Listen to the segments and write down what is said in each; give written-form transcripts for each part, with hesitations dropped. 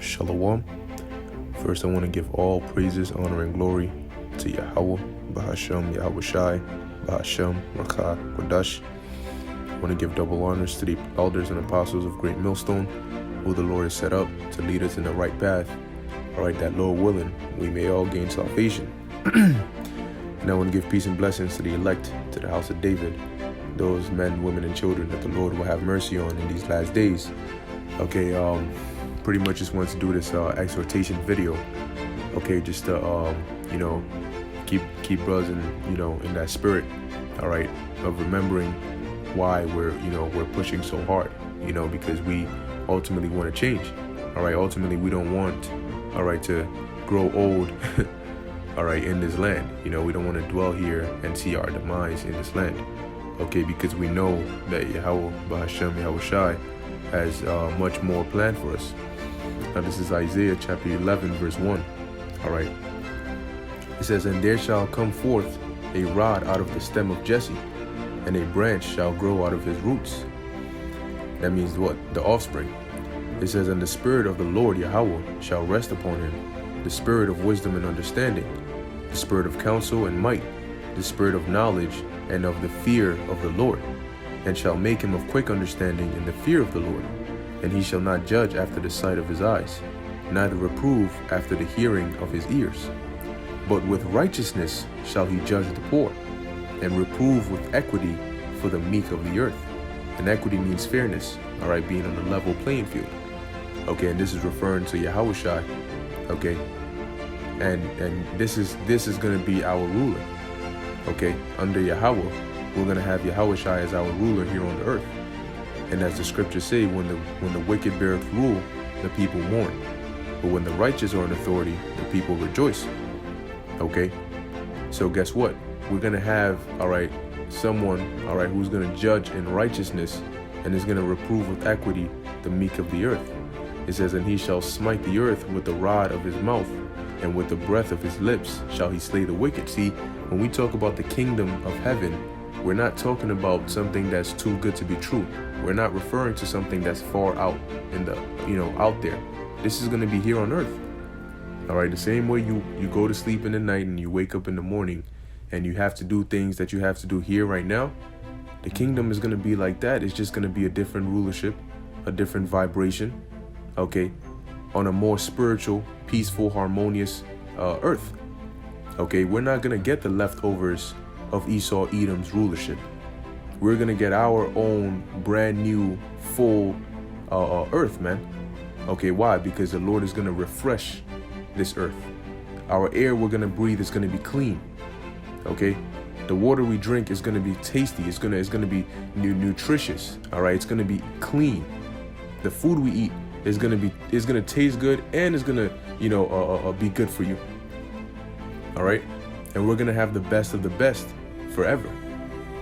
Shalom. First, I want to give all praises, honor, and glory to Yahweh, Bahashem, Yahweh Shai, Bahashem, Rakah, Kodash. I want to give double honors to the elders and apostles of Great Millstone, who the Lord has set up to lead us in the right path. All right, that Lord willing, we may all gain salvation. And I want to give peace and blessings to the elect, to the house of David, those men, women, and children that the Lord will have mercy on in these last days. Okay, pretty much just wanted to do this exhortation video. Okay, just to keep brothers in that spirit. All right, of remembering why we're pushing so hard. Because we ultimately want to change. All right, ultimately we don't want to grow old. All right, in this land, we don't want to dwell here and see our demise in this land. Okay, because we know that Yahweh, Bahashem, Yahweh Shai has much more planned for us. Now this is Isaiah chapter 11 verse 1. All right, it says, "And there shall come forth a rod out of the stem of Jesse, and a branch shall grow out of his roots." That means what? The offspring. It says, "And the spirit of the Lord Yahweh shall rest upon him, the spirit of wisdom and understanding, the spirit of counsel and might, the spirit of knowledge and of the fear of the Lord, and shall make him of quick understanding in the fear of the Lord. And he shall not judge after the sight of his eyes, neither reprove after the hearing of his ears. But with righteousness shall he judge the poor, and reprove with equity for the meek of the earth." And equity means fairness, all right, being on a level playing field. Okay, and this is referring to Yahweh Shai. Okay, and this is going to be our ruler. Okay, under Yahweh, we're going to have Yahweh Shai as our ruler here on the earth. And as the scriptures say, when the wicked beareth rule, the people mourn. But when the righteous are in authority, the people rejoice. Okay, so guess what? We're going to have, someone, who's going to judge in righteousness and is going to reprove with equity the meek of the earth. It says, "And he shall smite the earth with the rod of his mouth, and with the breath of his lips shall he slay the wicked." See, when we talk about the kingdom of heaven, we're not talking about something that's too good to be true. We're not referring to something that's far out in the, out there. This is going to be here on earth. All right, the same way you go to sleep in the night and you wake up in the morning and you have to do things that you have to do here right now, the kingdom is going to be like that. It's just going to be a different rulership, a different vibration, okay, on a more spiritual, peaceful, harmonious earth. Okay, we're not going to get the leftovers of Esau, Edom's rulership. We're going to get our own brand new, full earth, man. Okay, why? Because the Lord is going to refresh this earth. Our air we're going to breathe is going to be clean. Okay, the water we drink is going to be tasty. It's going to be nutritious. All right, it's going to be clean. The food we eat is going to taste good, and it's going to be good for you. All right, and we're going to have the best of the best forever,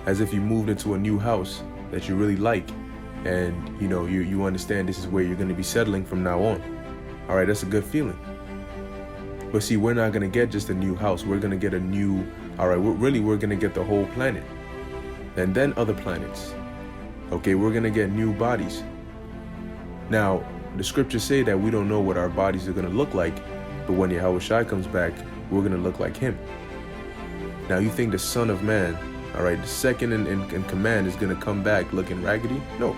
as if you moved into a new house that you really like, and you understand this is where you're going to be settling from now on. All right, that's a good feeling. But see, we're not going to get just a new house. We're going to get a new, we're going to get the whole planet, and then other planets. Okay, we're going to get new bodies. Now, the scriptures say that we don't know what our bodies are going to look like, but when Yahweh Shai comes back, we're going to look like him. Now, you think the Son of Man, the second in command, is going to come back looking raggedy? No.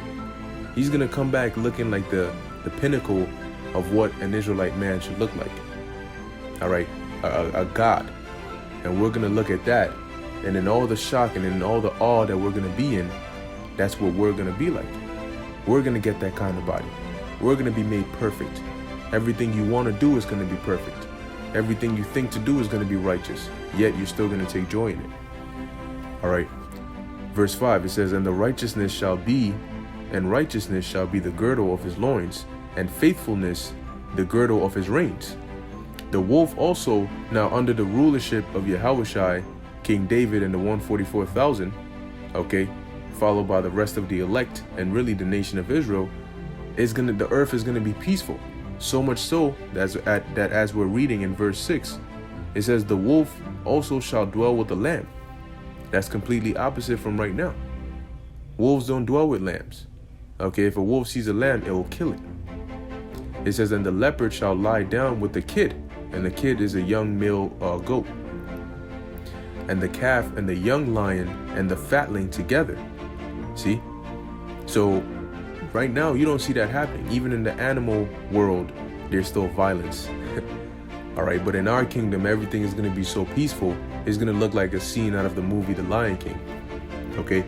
He's going to come back looking like the pinnacle of what an Israelite man should look like. All right, a God. And we're going to look at that, and in all the shock and in all the awe that we're going to be in, that's what we're going to be like. We're going to get that kind of body. We're going to be made perfect. Everything you want to do is going to be perfect. Everything you think to do is going to be righteous, yet you're still going to take joy in it. All right, verse 5, it says, "And righteousness shall be the girdle of his loins, and faithfulness the girdle of his reins. The wolf also, now under the rulership of Yahweh Shai, King David and the 144,000, okay, followed by the rest of the elect and really the nation of Israel, the earth is gonna be peaceful. So much so that as we're reading in verse 6, it says, "The wolf also shall dwell with the lamb." That's completely opposite from right now. Wolves don't dwell with lambs. Okay, if a wolf sees a lamb, it will kill it. It says, and the leopard shall lie down with the kid, and the kid is a young male goat, and the calf and the young lion and the fatling together. See? So right now you don't see that happening. Even in the animal world, there's still violence. All right, but in our kingdom, everything is going to be so peaceful. It's going to look like a scene out of the movie The Lion King. Okay?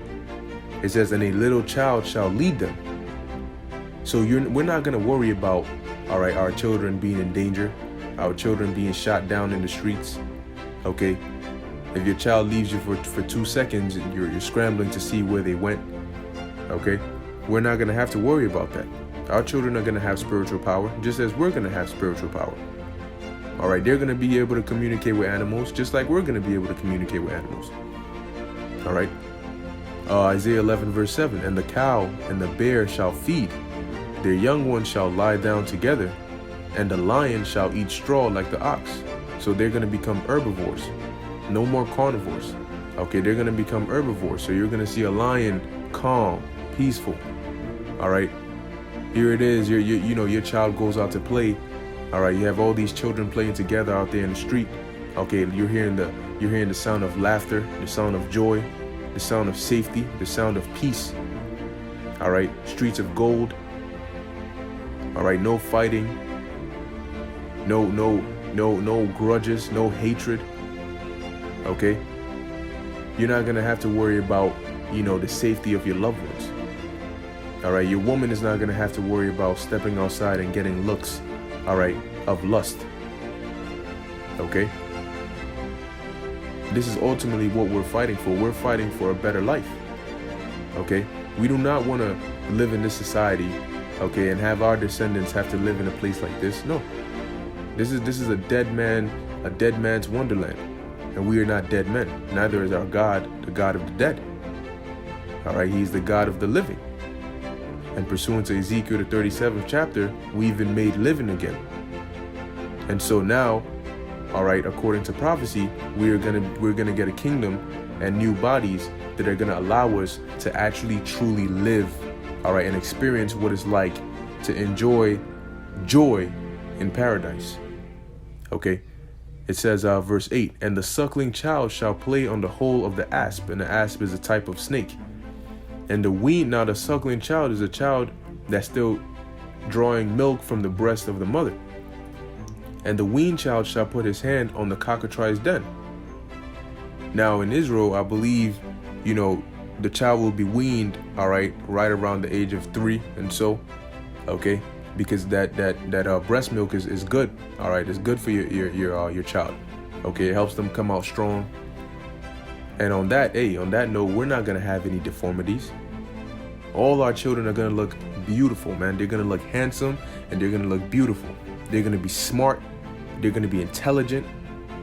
It says, and a little child shall lead them. So we're not going to worry about, all right, our children being in danger, our children being shot down in the streets. Okay? If your child leaves you for 2 seconds, you're scrambling to see where they went. Okay? We're not going to have to worry about that. Our children are going to have spiritual power, just as we're going to have spiritual power. All right, they're going to be able to communicate with animals, just like we're going to be able to communicate with animals. All right. Isaiah 11 verse 7, and the cow and the bear shall feed. Their young ones shall lie down together, and the lion shall eat straw like the ox. So they're going to become herbivores. No more carnivores. Okay, they're going to become herbivores. So you're going to see a lion calm, peaceful. All right. Here it is. Your child goes out to play. All right, you have all these children playing together out there in the street. Okay, you're hearing the sound of laughter, the sound of joy, the sound of safety, the sound of peace. All right, streets of gold. All right, no fighting, no grudges, no hatred. Okay, you're not gonna have to worry about the safety of your loved ones. All right, your woman is not gonna have to worry about stepping outside and getting looks, all right, of lust. Okay, this is ultimately what we're fighting for. We're fighting for a better life. Okay, we do not want to live in this society, okay, and have our descendants have to live in a place like this. No, this is a dead man's wonderland, and we are not dead men. Neither is our God the God of the dead. All right, he's the God of the living. And pursuant to Ezekiel the 37th chapter, we've been made living again. And so now, all right, according to prophecy, we're gonna get a kingdom and new bodies that are gonna allow us to actually truly live, all right, and experience what it's like to enjoy joy in paradise. Okay, it says verse 8, and the suckling child shall play on the hole of the asp, and the asp is a type of snake. And the suckling child is a child that's still drawing milk from the breast of the mother. And the weaned child shall put his hand on the cockatrice's den. Now in Israel, I believe, the child will be weaned, all right around the age of 3 and so, okay, because that breast milk is good, all right, it's good for your child, okay, it helps them come out strong. And on that note, we're not gonna have any deformities. All our children are gonna look beautiful, man. They're gonna look handsome and they're gonna look beautiful. They're gonna be smart. They're gonna be intelligent.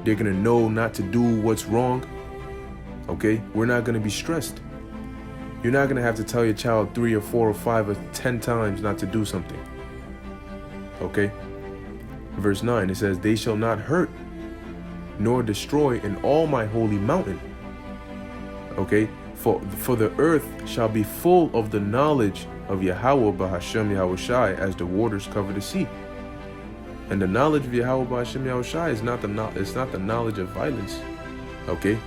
They're gonna know not to do what's wrong. Okay? We're not gonna be stressed. You're not gonna have to tell your child 3 or 4 or 5 or 10 times not to do something. Okay? Verse 9, it says, they shall not hurt nor destroy in all my holy mountain. Okay? For the earth shall be full of the knowledge of Yahweh Bahashem Yahushai as the waters cover the sea. And the knowledge of Yahweh Bahashem Yahushai is not the knowledge of violence. Okay?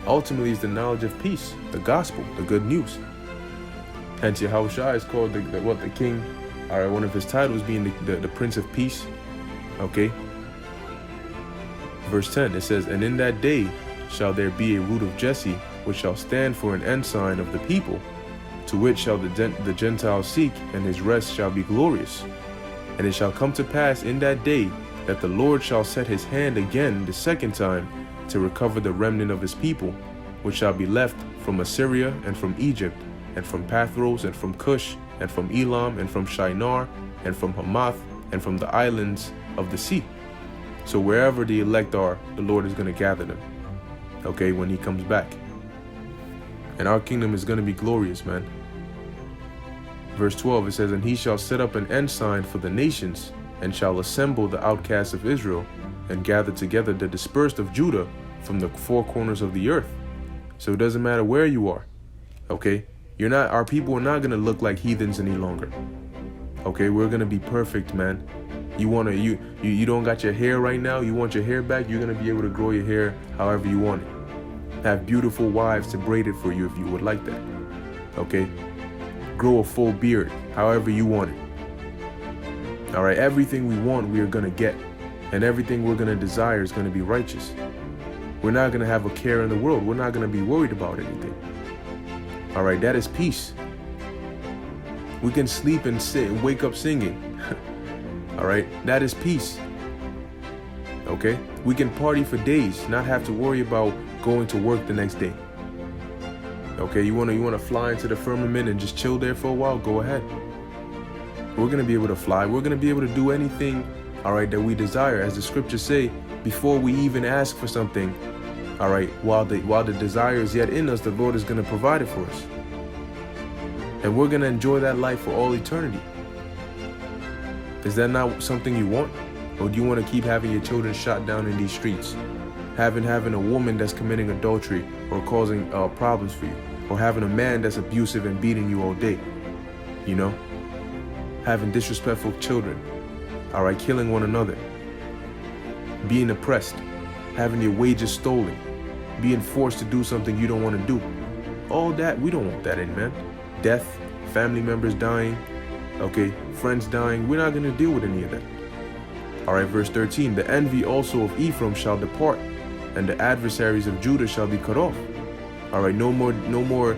Ultimately, it's the knowledge of peace, the gospel, the good news. Hence, Yahushai is called the king. All right, one of his titles being the Prince of Peace. Okay? Verse 10, it says, and in that day shall there be a root of Jesse, which shall stand for an ensign of the people, to which shall the Gentiles seek, and his rest shall be glorious. And it shall come to pass in that day that the Lord shall set his hand again the second time to recover the remnant of his people, which shall be left from Assyria and from Egypt, and from Pathros and from Cush, and from Elam and from Shinar, and from Hamath, and from the islands of the sea. So wherever the elect are, the Lord is going to gather them, okay, when he comes back. And our kingdom is going to be glorious, man. Verse 12, it says, and he shall set up an ensign for the nations, and shall assemble the outcasts of Israel, and gather together the dispersed of Judah from the 4 corners of the earth. So it doesn't matter where you are, okay? Our people are not going to look like heathens any longer, Okay, we're gonna be perfect, man. You don't got your hair right now, you want your hair back, you're gonna be able to grow your hair however you want it. Have beautiful wives to braid it for you if you would like that. Okay? Grow a full beard however you want it. All right, everything we want, we are gonna get. And everything we're gonna desire is gonna be righteous. We're not gonna have a care in the world. We're not gonna be worried about anything. All right, that is peace. We can sleep and sit and wake up singing. All right, that is peace. Okay, we can party for days, not have to worry about going to work the next day. Okay, you wanna fly into the firmament and just chill there for a while? Go ahead. We're gonna be able to fly. We're gonna be able to do anything, all right, that we desire, as the scriptures say, before we even ask for something. All right, while the desire is yet in us, the Lord is gonna provide it for us. And we're gonna enjoy that life for all eternity. Is that not something you want? Or do you want to keep having your children shot down in these streets? Having a woman that's committing adultery or causing problems for you? Or having a man that's abusive and beating you all day? You know? Having disrespectful children. All right, killing one another. Being oppressed. Having your wages stolen. Being forced to do something you don't want to do. All that, we don't want that in, man. Death, family members dying, okay, friends dying. We're not going to deal with any of that. All right, verse 13, the envy also of Ephraim shall depart, and the adversaries of Judah shall be cut off. All right, no more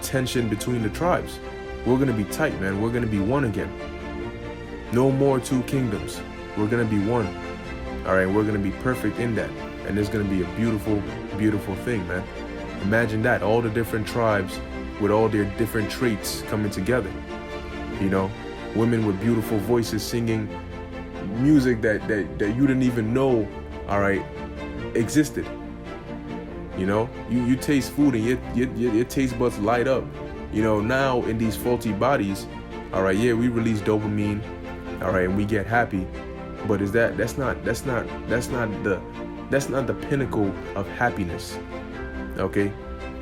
tension between the tribes. We're going to be tight, man. We're going to be one again. No more two kingdoms. We're going to be one. All right, we're going to be perfect in that. And it's going to be a beautiful, beautiful thing, man. Imagine that, all the different tribes with all their different traits coming together. You know, women with beautiful voices singing music that you didn't even know, all right, existed. You know, you taste food and your taste buds light up. You know, now in these faulty bodies, all right, yeah, we release dopamine, all right, and we get happy, but that's not the pinnacle of happiness. Okay,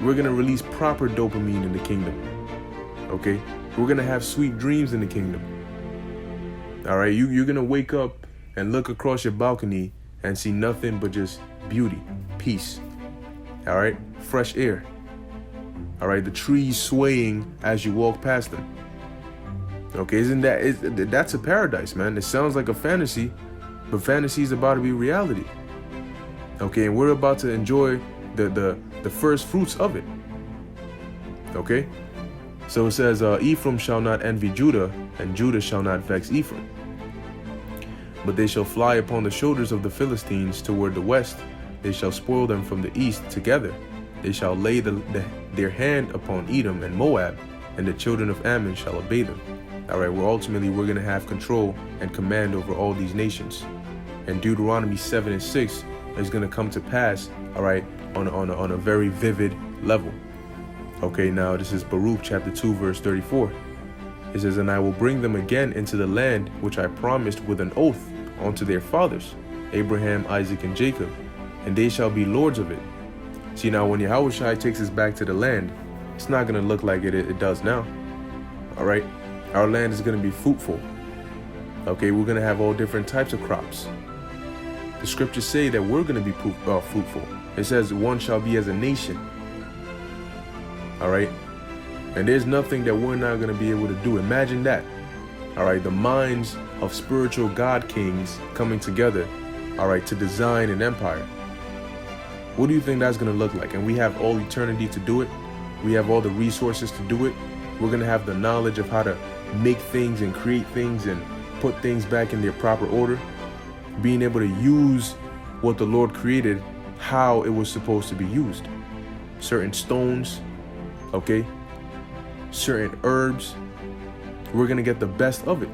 we're gonna release proper dopamine in the kingdom. Okay, we're gonna have sweet dreams in the kingdom. All right, you're gonna wake up and look across your balcony and see nothing but just beauty, peace. All right, fresh air. All right, the trees swaying as you walk past them. Okay, that's a paradise, man. It sounds like a fantasy, but fantasy is about to be reality. Okay, and we're about to enjoy the first fruits of it. Okay, so it says, Ephraim shall not envy Judah, and Judah shall not vex Ephraim. But they shall fly upon the shoulders of the Philistines toward the west. They shall spoil them from the east together. They shall lay their hand upon Edom and Moab, and the children of Ammon shall obey them. All right, well, ultimately, we're going to have control and command over all these nations. And Deuteronomy 7:6 is going to come to pass, all right, on a very vivid level. Okay, now this is Baruch chapter 2, verse 34. It says, and I will bring them again into the land which I promised with an oath unto their fathers, Abraham, Isaac, and Jacob, and they shall be lords of it. See, now when Yahushua takes us back to the land, it's not going to look like it does now. All right, our land is going to be fruitful. Okay, we're going to have all different types of crops. The scriptures say that we're going to be fruitful. It says one shall be as a nation. All right, and there's nothing that we're not going to be able to do. Imagine that. All right, the minds of spiritual God kings coming together, all right, to design an empire. What do you think that's going to look like? And we have all eternity to do it. We have all the resources to do it. We're going to have the knowledge of how to make things and create things and put things back in their proper order. Being able to use what the Lord created, how it was supposed to be used. Certain stones, okay? Certain herbs. We're going to get the best of it.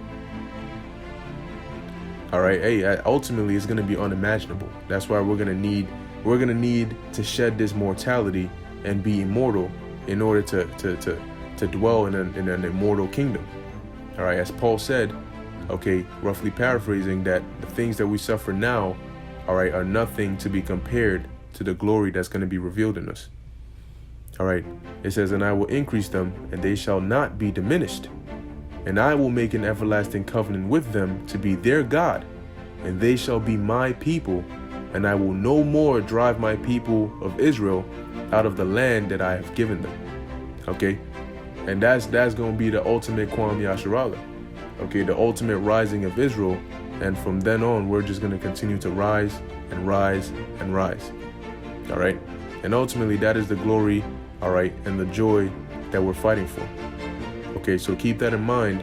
All right, hey, ultimately it's going to be unimaginable. That's why we're going to need to shed this mortality and be immortal in order to dwell in an immortal kingdom. All right, as Paul said, okay, roughly paraphrasing, that the things that we suffer now, all right, are nothing to be compared to the glory that's going to be revealed in us. All right, it says, and I will increase them, and they shall not be diminished. And I will make an everlasting covenant with them to be their God, and they shall be my people, and I will no more drive my people of Israel out of the land that I have given them. Okay? And that's going to be the ultimate Kwam Yasharala. Okay, the ultimate rising of Israel. And from then on, we're just going to continue to rise and rise and rise. All right? And ultimately, that is the glory, all right, and the joy that we're fighting for. Okay, so keep that in mind,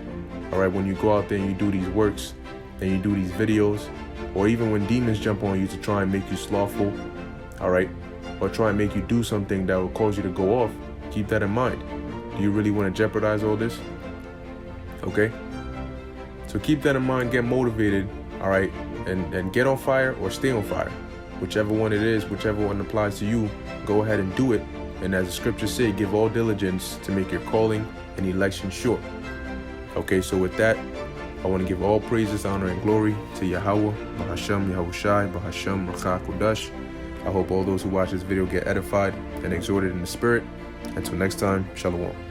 all right, when you go out there and you do these works and you do these videos, or even when demons jump on you to try and make you slothful, all right, or try and make you do something that will cause you to go off, keep that in mind. Do you really want to jeopardize all this? Okay? So keep that in mind, get motivated, all right, and get on fire or stay on fire. Whichever one it is, whichever one applies to you, go ahead and do it. And as the scriptures say, give all diligence to make your calling and election sure. Okay, so with that, I want to give all praises, honor, and glory to Yahweh, Bahashem, Yahushai, Bahashem, Rakha, Kodash. I hope all those who watch this video get edified and exhorted in the spirit. Until next time, Shalom.